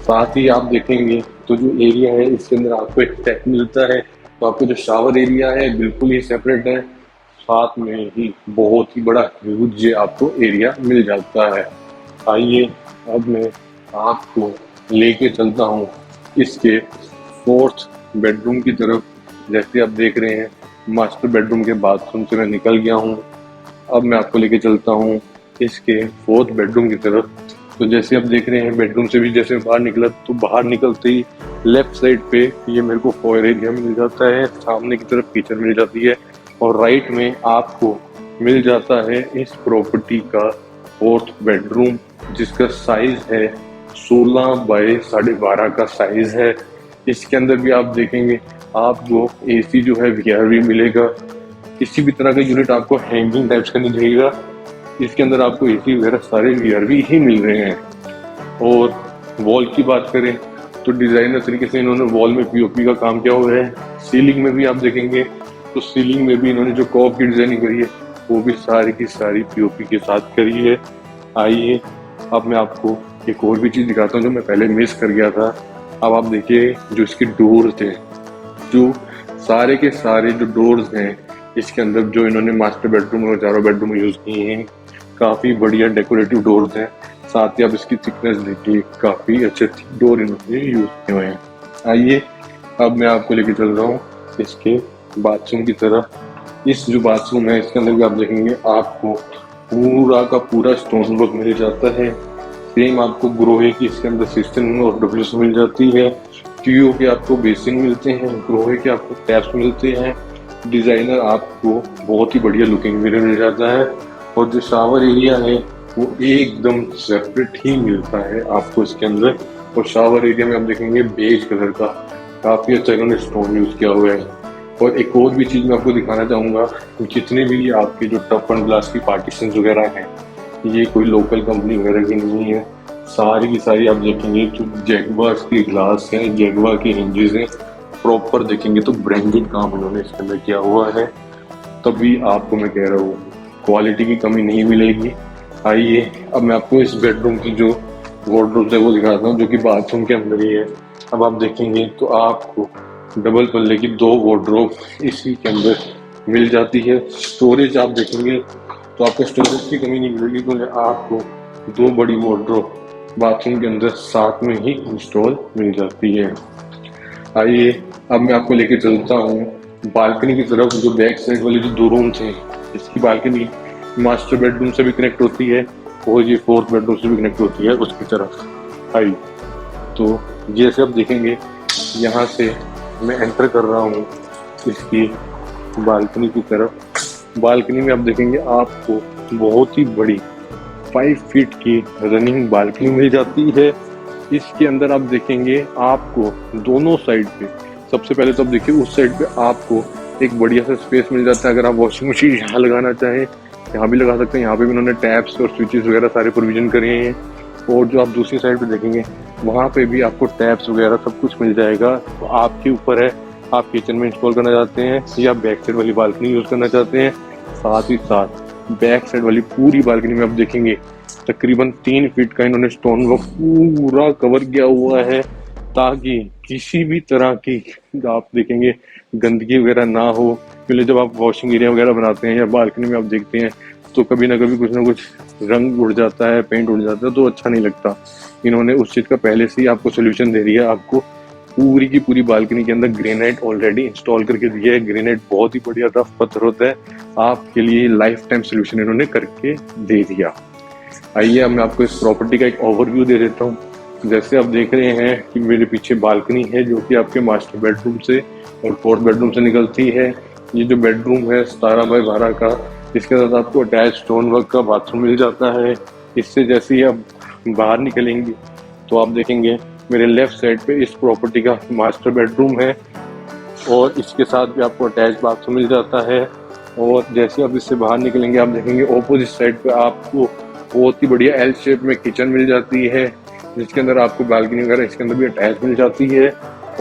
साथ ही आप देखेंगे तो जो एरिया है इसके अंदर आपको एक टैप मिलता है। तो आपको जो शावर एरिया है बिल्कुल ही सेपरेट है, साथ में ही बहुत ही बड़ा ह्यूज ये आपको एरिया मिल जाता है। आइए अब मैं आपको लेके चलता हूँ इसके 4th बेडरूम की तरफ। जैसे आप देख रहे हैं मास्टर बेडरूम के बाथरूम से मैं निकल गया हूँ। अब मैं आपको लेके चलता हूँ इसके 4th बेडरूम की तरफ। तो जैसे आप देख रहे हैं बेडरूम से भी जैसे बाहर निकला, तो बाहर निकलते ही लेफ्ट साइड पे ये मेरे को फॉयर एरिया मिल जाता है। सामने की तरफ किचन मिल जाती है और राइट में आपको मिल जाता है इस प्रॉपर्टी का 4th बेडरूम, जिसका साइज है 16 बाय 12.5 का साइज है। इसके अंदर भी आप देखेंगे आपको एसी जो है वीआरवी मिलेगा। किसी भी तरह का यूनिट आपको हैंगिंग टाइप्स का नहीं मिलेगा। इसके अंदर आपको एसी वगैरह सारे वीआरवी ही मिल रहे हैं। और वॉल की बात करें तो डिजाइनर तरीके से इन्होंने वॉल में पीओपी का काम किया हुआ है। सीलिंग में भी आप देखेंगे तो सीलिंग में भी इन्होंने जो कर्व की डिजाइनिंग करी है वो भी सारी की सारी पीओपी के साथ करी है। आइए अब मैं आपको एक और भी चीज़ दिखाता हूँ जो मैं पहले मिस कर गया था। अब आप देखिए जो इसके डोर्स हैं, जो सारे के सारे जो डोर्स हैं इसके अंदर जो इन्होंने मास्टर बेडरूम और चारों बेडरूम में यूज़ किए हैं, काफ़ी बढ़िया डेकोरेटिव डोर्स हैं। साथ ही आप इसकी थिकनेस देखिए, काफ़ी अच्छे डोर इन्होंने यूज़ किए हुए हैं। आइए अब मैं आपको लेके चल रहा हूँ इसके बाथरूम की तरफ। इस जो बाथरूम है इसके अंदर भी आप देखेंगे आपको पूरा का पूरा स्टोन वर्क मिल जाता है। सेम आपको ग्रोहे की इसके अंदर सिस्टम और डब्ल्यूसी मिल जाती है। टीओ के आपको बेसिन मिलते हैं, ग्रोहे के आपको टैप्स मिलते हैं। डिजाइनर आपको बहुत ही बढ़िया लुकिंग मिरर मिल जाता है। और जो शावर एरिया है वो एकदम सेपरेट ही मिलता है आपको इसके अंदर। और शावर एरिया में आप देखेंगे बेज कलर का काफ़ी अच्छा इन्होंने स्टोन यूज़ किया हुआ है। और एक और भी चीज़ मैं आपको दिखाना चाहूँगा, जितने भी आपके जो टफ एंड ग्लास की पार्टीशन वगैरह हैं ये कोई लोकल कंपनी वगैरह की नहीं है। सारी की सारी आप देखेंगे जो जैगवार की ग्लास है, जैगवार के हिंजेस हैं, प्रॉपर देखेंगे तो ब्रांडेड काम इन्होंने इसके अंदर किया हुआ है। तभी आपको मैं कह रहा हूँ क्वालिटी की कमी नहीं मिलेगी। आइए अब मैं आपको इस बेडरूम की जो वार्डरोब है वो दिखाता हूँ, जो कि बाथरूम के अंदर ही है। अब आप देखेंगे तो आपको डबल पल्ले की 2 वार्डरोब इसी के अंदर मिल जाती है। स्टोरेज आप देखेंगे तो आपको स्टोरेज की कमी नहीं मिलेगी, तो आपको 2 बड़ी वार्डरोब बाथरूम के अंदर साथ में ही इंस्टॉल मिल जाती है। आइए अब मैं आपको लेके चलता हूँ बालकनी की तरफ। जो बैक साइड वाले जो 2 रूम्स हैं, इसकी बालकनी मास्टर बेडरूम से भी कनेक्ट होती है और ये 4th बेडरूम से भी कनेक्ट होती है उसकी तरफ। आइए तो जैसे आप देखेंगे यहाँ से मैं एंटर कर रहा हूँ इसकी बालकनी की तरफ। बालकनी में आप देखेंगे आपको बहुत ही बड़ी 5 फीट की रनिंग बालकनी मिल जाती है। इसके अंदर आप देखेंगे आपको दोनों साइड पे, सबसे पहले तो आप देखिए उस साइड पे आपको एक बढ़िया सा स्पेस मिल जाता है। अगर आप वॉशिंग मशीन यहाँ लगाना चाहें यहाँ भी लगा सकते हैं। यहाँ पे भी उन्होंने टैप्स और स्विचेस वगैरह सारे प्रोविजन करे हैं। और जो आप दूसरी साइड पे देखेंगे वहाँ पे भी आपको टैप्स वगैरह सब कुछ मिल जाएगा। तो आपके ऊपर है, आप किचन में इंस्टॉल करना चाहते हैं या बैक साइड वाली बालकनी यूज़ करना चाहते हैं। साथ ही साथ बैक साइड वाली पूरी बालकनी में आप देखेंगे तकरीबन 3 फीट का इन्होंने स्टोन वर्क पूरा कवर किया हुआ है, ताकि किसी भी तरह की आप देखेंगे गंदगी वगैरह ना हो। क्योंकि जब आप वॉशिंग एरिया वगैरह बनाते हैं या बालकनी में आप देखते हैं तो कभी ना कभी कुछ ना कुछ रंग उड़ जाता है, पेंट उड़ जाता है, तो अच्छा नहीं लगता। इन्होंने उस चीज़ का पहले से ही आपको सोल्यूशन दे दिया। आपको पूरी की पूरी बालकनी के अंदर ग्रेनाइट ऑलरेडी इंस्टॉल करके दिया है। ग्रेनाइट बहुत ही बढ़िया रफ पत्थर होता है, आपके लिए लाइफ टाइम सोल्यूशन इन्होंने करके दे दिया। आइए अब मैं आपको इस प्रॉपर्टी का एक ओवरव्यू दे देता हूँ। जैसे आप देख रहे हैं कि मेरे पीछे बालकनी है जो कि आपके मास्टर बेडरूम से और 4th बेडरूम से निकलती है। ये जो बेडरूम है 17 बाय 12 का, इसके साथ आपको अटैच स्टोन वर्क का बाथरूम मिल जाता है। इससे जैसे ही आप बाहर निकलेंगे तो आप देखेंगे मेरे लेफ्ट साइड पे इस प्रॉपर्टी का मास्टर बेडरूम है और इसके साथ भी आपको अटैच बाथरूम मिल जाता है। और जैसे आप इससे बाहर निकलेंगे आप देखेंगे ऑपोजिट साइड पे आपको बहुत ही बढ़िया एल शेप में किचन मिल जाती है, जिसके अंदर आपको बालकनी वगैरह इसके अंदर भी अटैच मिल जाती है।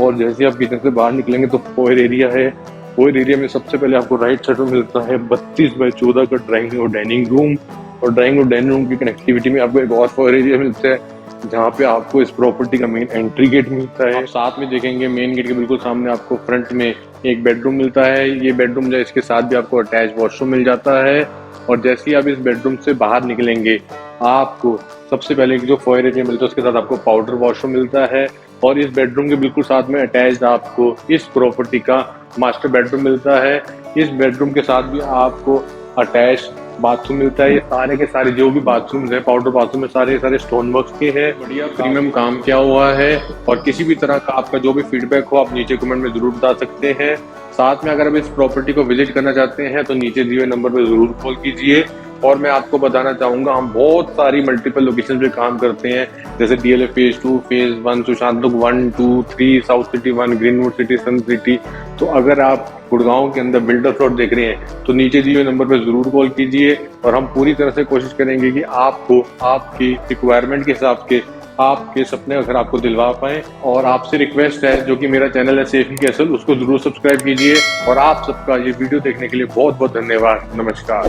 और जैसे आप किचन से बाहर निकलेंगे तो फोयर एरिया है। फोयर एरिया में सबसे पहले आपको राइट साइड में मिलता है 32 बाय 14 का ड्राइंग और डाइनिंग रूम। और ड्राइंग और डाइनिंग रूम की कनेक्टिविटी में आपको एक और फोयर एरिया मिलता है, जहाँ पे आपको इस प्रॉपर्टी का मेन एंट्री गेट मिलता है। आप साथ में देखेंगे मेन गेट के बिल्कुल सामने आपको फ्रंट में एक बेडरूम मिलता है। ये बेडरूम जो है इसके साथ भी आपको अटैच वॉशरूम मिल जाता है। और जैसे ही आप इस बेडरूम से बाहर निकलेंगे आपको सबसे पहले जो फोयर एरिया मिलता है उसके साथ आपको पाउडर वॉशरूम मिलता है। और इस बेडरूम के बिल्कुल साथ में अटैच्ड आपको इस प्रॉपर्टी का मास्टर बेडरूम मिलता है। इस बेडरूम के साथ भी आपको अटैच बाथरूम मिलता है। ये सारे के सारे जो भी बाथरूम्स हैं पाउडर बाथरूम में सारे स्टोन वर्क के हैं, बढ़िया प्रीमियम काम किया हुआ है। और किसी भी तरह का आपका जो भी फीडबैक हो आप नीचे कमेंट में जरूर बता सकते हैं। साथ में अगर आप इस प्रॉपर्टी को विजिट करना चाहते हैं तो नीचे दिए हुए नंबर पर जरूर कॉल कीजिए। और मैं आपको बताना चाहूँगा हम बहुत सारी मल्टीपल लोकेशन पे काम करते हैं, जैसे DLF phase 2, phase 1, Sushant Lok 1, 2, 3, South City 1, Greenwood City, Sun City. तो अगर आप गुड़गांव के अंदर बिल्डर प्लॉट देख रहे हैं तो नीचे दिए हुए नंबर पर ज़रूर कॉल कीजिए और हम पूरी तरह से कोशिश करेंगे कि आपको आपकी रिक्वायरमेंट के हिसाब से आपके सपने अगर आपको दिलवा पाएं। और आपसे रिक्वेस्ट है, जो कि मेरा चैनल है सेफ कैसल, उसको जरूर सब्सक्राइब कीजिए। और आप सबका ये वीडियो देखने के लिए बहुत बहुत धन्यवाद। नमस्कार।